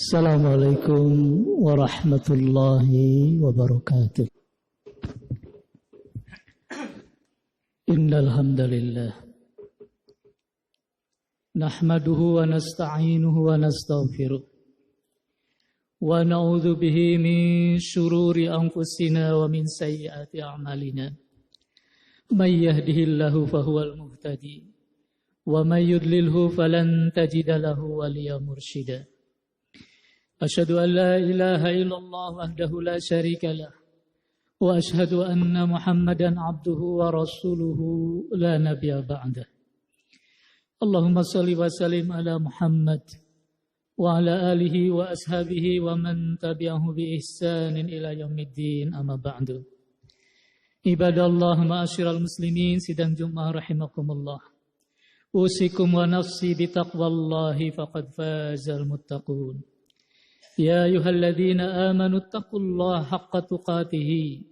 Assalamualaikum warahmatullahi wabarakatuh. Innal hamdalillah nahmaduhu wa nasta'inuhu wa nastaghfiruh wa na'udzu bihi min shururi anfusina wa min sayyiati a'malina. May yahdihillahu fahuwal muhtadi wa may yudlilhu falan tajida lahu waliyyan mursyida. Asyhadu an la ilaha illallah wahdahu la syarika lah wa asyhadu anna Muhammadan abduhu wa rasuluhu la nabiyya ba'dah. Allahumma shalli wa sallim ala Muhammad wa ala alihi wa ashabihi wa man tabi'ahu bi ihsanin ila yaumiddin, amma ba'du. Ibadallah ma'asyiral muslimin, sidang Jumat rahimakumullah. Usikum wa nafsi bi taqwallahi faqad fazal muttaqun. Ya ayyuhalladzina amanu taqullaha haqqa tuqatih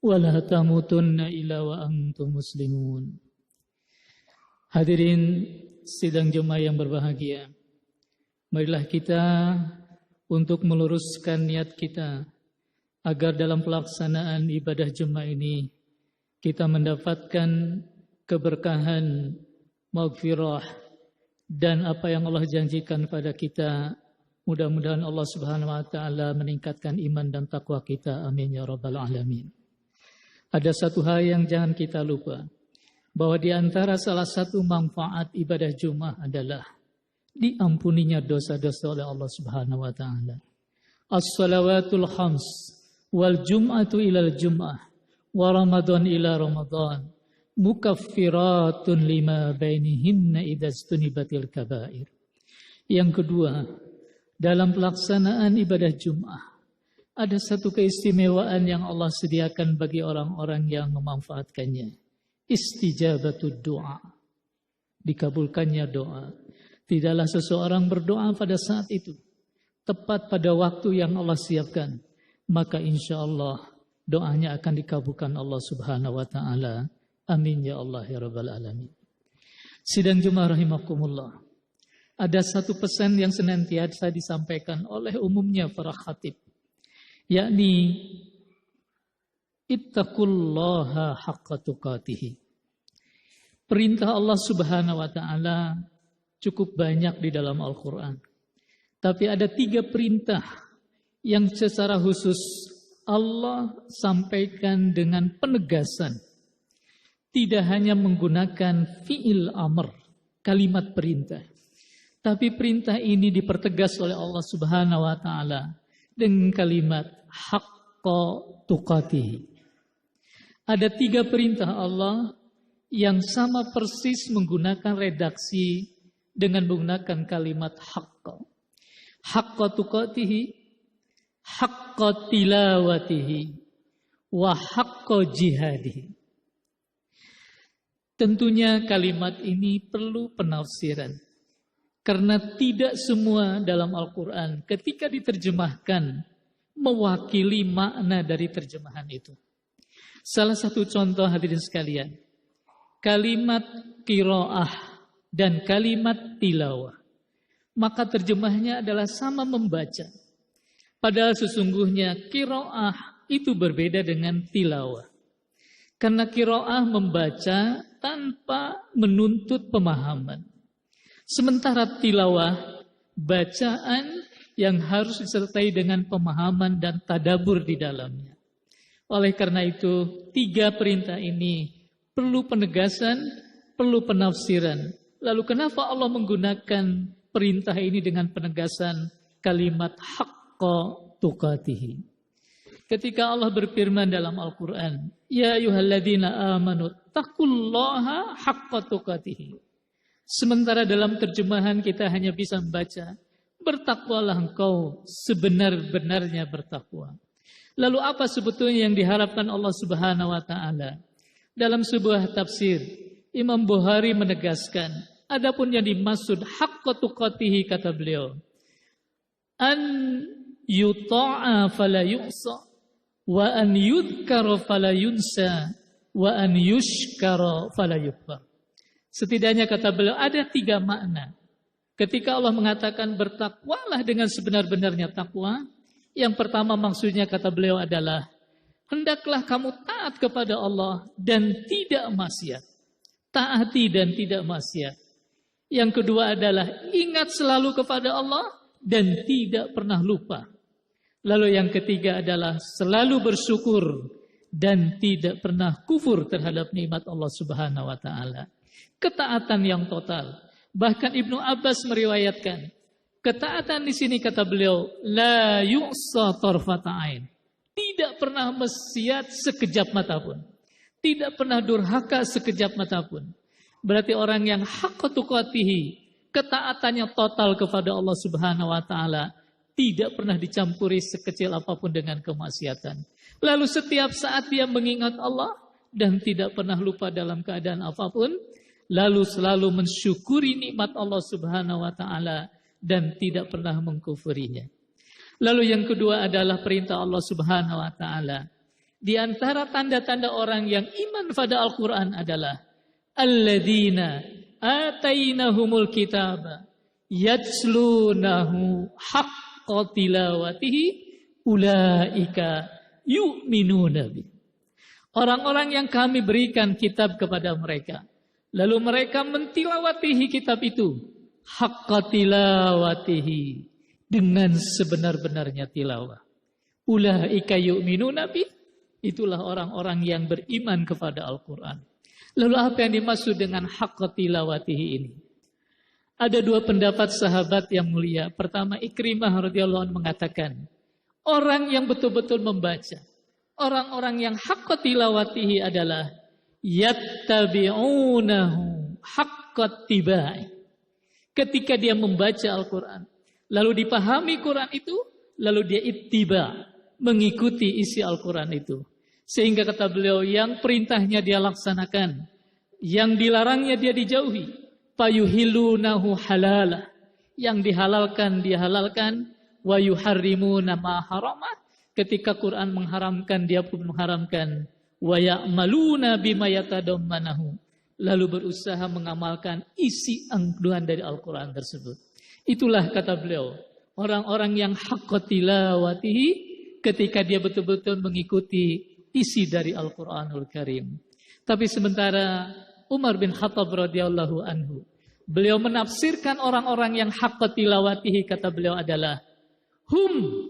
wa la tamutunna illa wa antum muslimun. Hadirin sidang Jumat yang berbahagia, marilah kita untuk meluruskan niat kita agar dalam pelaksanaan ibadah Jumat ini kita mendapatkan keberkahan, maghfirah, dan apa yang Allah janjikan pada kita. Mudah-mudahan Allah Subhanahu wa taala meningkatkan iman dan takwa kita. Amin ya rabbal alamin. Ada satu hal yang jangan kita lupa, bahwa di antara salah satu manfaat ibadah Jumat adalah diampuninya dosa-dosa oleh Allah Subhanahu wa taala. As-salawatul khams wal jum'atu ilal jum'ah wa ramadhan ila ramadhan mukaffiratun lima bainihinna idza stunibatil kabair. Yang kedua, dalam pelaksanaan ibadah Jumat ada satu keistimewaan yang Allah sediakan bagi orang-orang yang memanfaatkannya. Istijabatud doa, dikabulkannya doa. Tidaklah seseorang berdoa pada saat itu tepat pada waktu yang Allah siapkan, maka insya Allah doanya akan dikabulkan Allah Subhanahu wa taala. Amin ya Allah ya rabbal alamin. Sidang Jumat rahimakumullah. Ada satu pesan yang senantiasa disampaikan oleh umumnya para khatib, yakni ittaqullaha haqqa tuqatih. Perintah Allah Subhanahu wa taala cukup banyak di dalam Al-Qur'an. Tapi ada 3 perintah yang secara khusus Allah sampaikan dengan penegasan. Tidak hanya menggunakan fi'il amr, kalimat perintah. Tapi perintah ini dipertegas oleh Allah Subhanahu wa taala dengan kalimat haqqa tuqatih. Ada 3 perintah Allah yang sama persis menggunakan redaksi dengan menggunakan kalimat haqqa. Haqqa tuqatih, haqqa tilawatihi, wa haqqa jihadihi. Tentunya kalimat ini perlu penafsiran. Karena tidak semua dalam Al-Quran ketika diterjemahkan mewakili makna dari terjemahan itu. Salah satu contoh hadirin sekalian, kalimat qiraah dan kalimat tilawah. Maka terjemahnya adalah sama membaca. Padahal sesungguhnya qiraah itu berbeda dengan tilawah. Karena qiraah membaca tanpa menuntut pemahaman. Sementara tilawah, bacaan yang harus disertai dengan pemahaman dan tadabbur di dalamnya. Oleh karena itu, 3 perintah ini perlu penegasan, perlu penafsiran. Lalu kenapa Allah menggunakan perintah ini dengan penegasan kalimat haqqa tuqatih? Ketika Allah berfirman dalam Al-Quran, Ya ayyuhalladzina amanu taqullaha haqqa tuqatih. Sementara dalam terjemahan kita hanya bisa membaca, bertakwalah engkau sebenar-benarnya bertakwa. Lalu apa sebetulnya yang diharapkan Allah Subhanahu wa taala? Dalam sebuah tafsir, Imam Bukhari menegaskan, adapun yang dimaksud haqqa tuqatih kata beliau, an yuta'a fala yuqsa wa an yudhkara fala yunsa wa an yushkara fala yukfar. Setidaknya kata beliau ada 3 makna. Ketika Allah mengatakan bertakwalah dengan sebenar-benarnya takwa, yang pertama maksudnya kata beliau adalah hendaklah kamu taat kepada Allah dan tidak maksiat. Taati dan tidak maksiat. Yang kedua adalah ingat selalu kepada Allah dan tidak pernah lupa. Lalu yang ketiga adalah selalu bersyukur dan tidak pernah kufur terhadap nikmat Allah Subhanahu wa taala. Ketaatan yang total. Bahkan Ibnu Abbas meriwayatkan, ketaatan di sini kata beliau, la yu'sa tarfata ain. Tidak pernah maksiat sekejap mata pun. Tidak pernah durhaka sekejap mata pun. Berarti orang yang haqqa tuqatihi, ketaatannya total kepada Allah Subhanahu wa taala, tidak pernah dicampuri sekecil apapun dengan kemaksiatan. Lalu setiap saat dia mengingat Allah dan tidak pernah lupa dalam keadaan apapun. Lalu selalu mensyukuri nikmat Allah Subhanahu wa taala dan tidak pernah mengkufurinya. Lalu yang kedua adalah perintah Allah Subhanahu wa taala. Di antara tanda-tanda orang yang iman pada Al-Qur'an adalah alladzina atainahumul kitaba yatslunahu haqqa tilawatihi ulaika yu'minuna bih. Orang-orang yang kami berikan kitab kepada mereka, lalu mereka mentilawatihi kitab itu haqqa tilawatihi, dengan sebenar-benarnya tilawah. Ulaika yu'minuna bih, itulah orang-orang yang beriman kepada Al-Quran. Lalu apa yang dimaksud dengan haqqa tilawatihi ini? Ada dua pendapat sahabat yang mulia. Pertama, Ikrimah radhiyallahu anhu mengatakan, orang yang betul-betul membaca, orang-orang yang haqqa tilawatihi adalah yattabi'unahu haqqa tibai. Ketika dia membaca Al-Quran, lalu dipahami Quran itu, lalu dia ittiba, mengikuti isi Al-Quran itu. Sehingga kata beliau, yang perintahnya dia laksanakan, yang dilarangnya dia dijauhi. Fayuhilunahu halalah, yang dihalalkan dia halalkan, wa yuharrimuna ma haramah, ketika Quran mengharamkan dia pun mengharamkan. Wa ya'maluna bima yatadammanahu, lalu berusaha mengamalkan isi kandungan dari Al-Quran tersebut. Itulah kata beliau, orang-orang yang haqqa tilawatihi, ketika dia betul-betul mengikuti isi dari Al-Quranul Karim. Tapi sementara Umar bin Khattab radhiyallahu anhu, beliau menafsirkan orang-orang yang haqqa tilawatihi, kata beliau adalah hum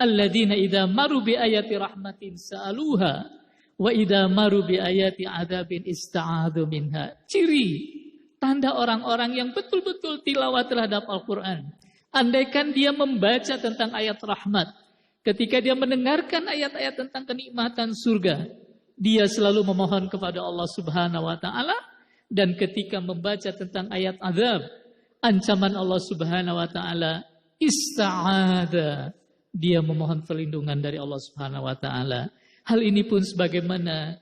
alladzina idza maru bi ayati rahmatin sa'aluha wa idza maru bi ayati adzabin ista'adzu minha. Ciri tanda orang-orang yang betul-betul tilawat terhadap Al-Quran, andaikan dia membaca tentang ayat rahmat, ketika dia mendengarkan ayat-ayat tentang kenikmatan surga, dia selalu memohon kepada Allah Subhanahu wa taala, dan ketika membaca tentang ayat azab, ancaman Allah Subhanahu wa taala, ista'adza, dia memohon perlindungan dari Allah Subhanahu wa taala. Hal ini pun sebagaimana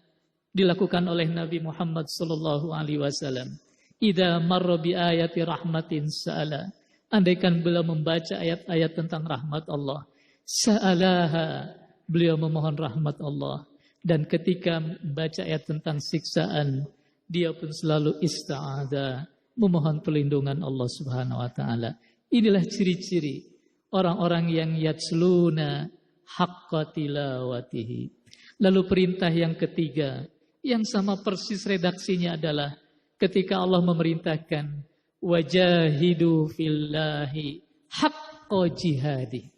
dilakukan oleh Nabi Muhammad sallallahu alaihi wasallam. Idza marra bi ayati rahmatin sa'ala, andaikan beliau membaca ayat-ayat tentang rahmat Allah, sa'alaha, beliau memohon rahmat Allah. Dan ketika membaca ayat tentang siksaan, dia pun selalu ista'adza, memohon perlindungan Allah Subhanahu wa taala. Inilah ciri-ciri orang-orang yang yatsluna haqqa tilawatihi. Lalu perintah yang ketiga, yang sama persis redaksinya adalah ketika Allah memerintahkan wajahidu fillahi haqqa jihadi.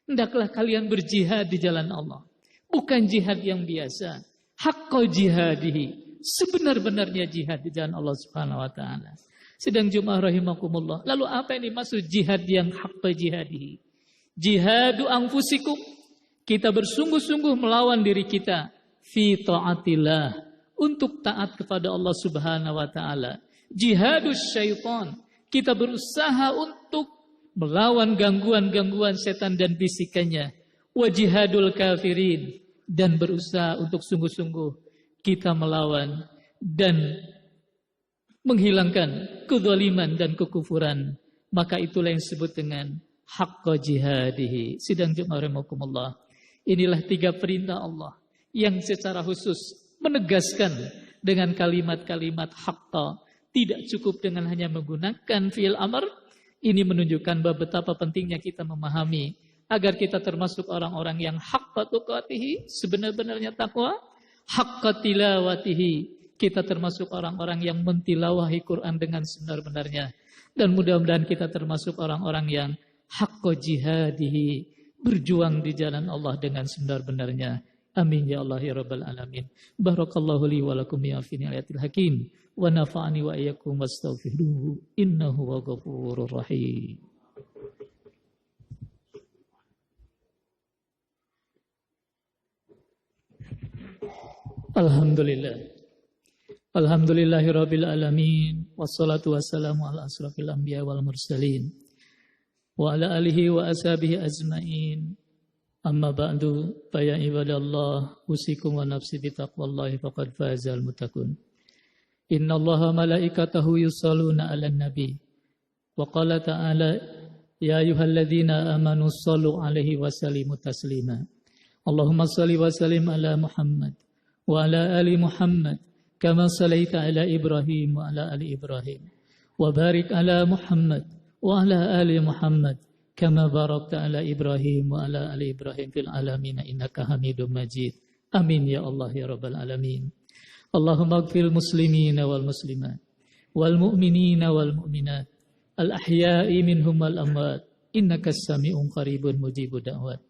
Hendaklah kalian berjihad di jalan Allah. Bukan jihad yang biasa. Haqqa jihadihi, sebenar-benarnya jihad di jalan Allah Subhanahu wa taala. Sedang Jumat rahimakumullah. Lalu apa yang dimaksud jihad yang haqqa jihadihi? Jihadu anfusikum, kita bersungguh-sungguh melawan diri kita fi ta'atillah, untuk taat kepada Allah Subhanahu wa taala. Jihadus syaitan, kita berusaha untuk melawan gangguan-gangguan setan dan bisikannya. Wa jihadul kafirin, dan berusaha untuk sungguh-sungguh kita melawan dan menghilangkan kezaliman dan kekufuran. Maka itulah yang disebut dengan haqqa jihadihi. Sidang Jumat rahimakumullah. Inilah tiga perintah Allah yang secara khusus menegaskan dengan kalimat-kalimat haqqa. Tidak cukup dengan hanya menggunakan fi'il amr, Ini menunjukkan bahwa betapa pentingnya kita memahami agar kita termasuk orang-orang yang haqqa tuqatihi, sebenar-benarnya takwa, haqqa tilawatihi, kita termasuk orang-orang yang mentilawahi Quran dengan sebenar-benarnya. Dan mudah-mudahan kita termasuk orang-orang yang haqqa jihadihi, berjuang di jalan Allah dengan sebenar-benarnya. Amin ya Allah ya Rabbal Alamin. Barakallahu li wa lakum ya fil ayatil hakim. Wa nafa'ani wa iyyakum wastaghfiruhu innahu huwal ghafurur rahim. Alhamdulillah. Alhamdulillahirabbil alamin wassalatu wassalamu ala asrofil anbiya wal mursalin wa ala alihi wa ashabihi ajmain. Amma ba'du fa ya ibadallah usikum wa nafsi bi taqwallahi faqad fazal muttaqun. Innallaha malaikatahu yusholluna 'alan nabi wa qala ta'ala ya ayyuhalladzina amanu shallu 'alaihi wa sallimu taslima. Allahumma shalli wa sallim ala Muhammad wa ala ali Muhammad kama shallaita ala Ibrahim wa ala ali Ibrahim wa barik ala Muhammad wa ala ali Muhammad kama barakta ala Ibrahim wa ala ali Ibrahim fil alamin innaka Hamidum Majid. Amin ya Allah ya Rabbal Alamin. Allahumma ighfir muslimina wal muslimat wal mu'minina wal mu'minat al ahya'i minhum wal amwat innaka as-sami'un qaribun mujibud da'wat.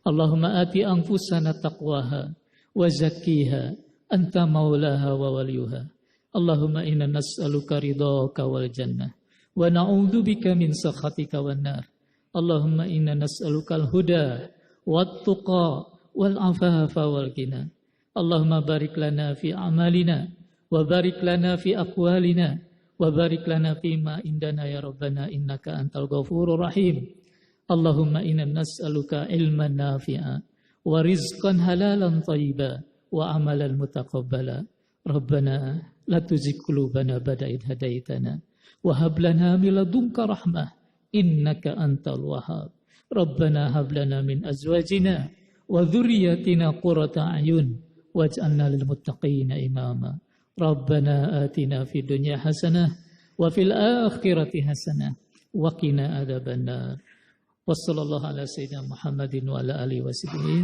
Allahumma ati anfusana taqwaha wa zakkiha anta maulaha wa waliyuha. Allahumma inna nas'aluka ridhaka wal jannah wa na'udzubika min sakhatika wan nar. Allahumma inna nas'aluka al-huda wat tuqa wal afafa wal ghina. Allahumma barik lana fi amalina wa barik lana fi aqwalina wa barik lana fi ma indana ya Rabbana innaka antal ghafurur rahim. Allahumma inna nas'aluka ilman nafi'a wa rizqan halalan thayyiba wa amalan mutaqabbala. Rabbana la tuzigh qulubana ba'da idh hadaitana wa hab lana min ladunka rahmah innaka antal wahhab. Rabbana hab lana min azwajina wa dhurriyyatina qurrata a'yun waj'alna lil muttaqina imama. Rabbana atina fid dunya hasanah wa fil akhirati hasanah wa qina adzabannar. Wassallallahu ala sayyidina Muhammadin wa ala alihi wasahbihi.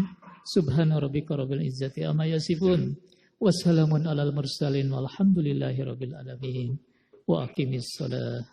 Subhana rabbika rabbil izzati amma yasifun. Wassalamun alal mursalin walhamdulillahi rabbil alamin. Wa aqimis shalah.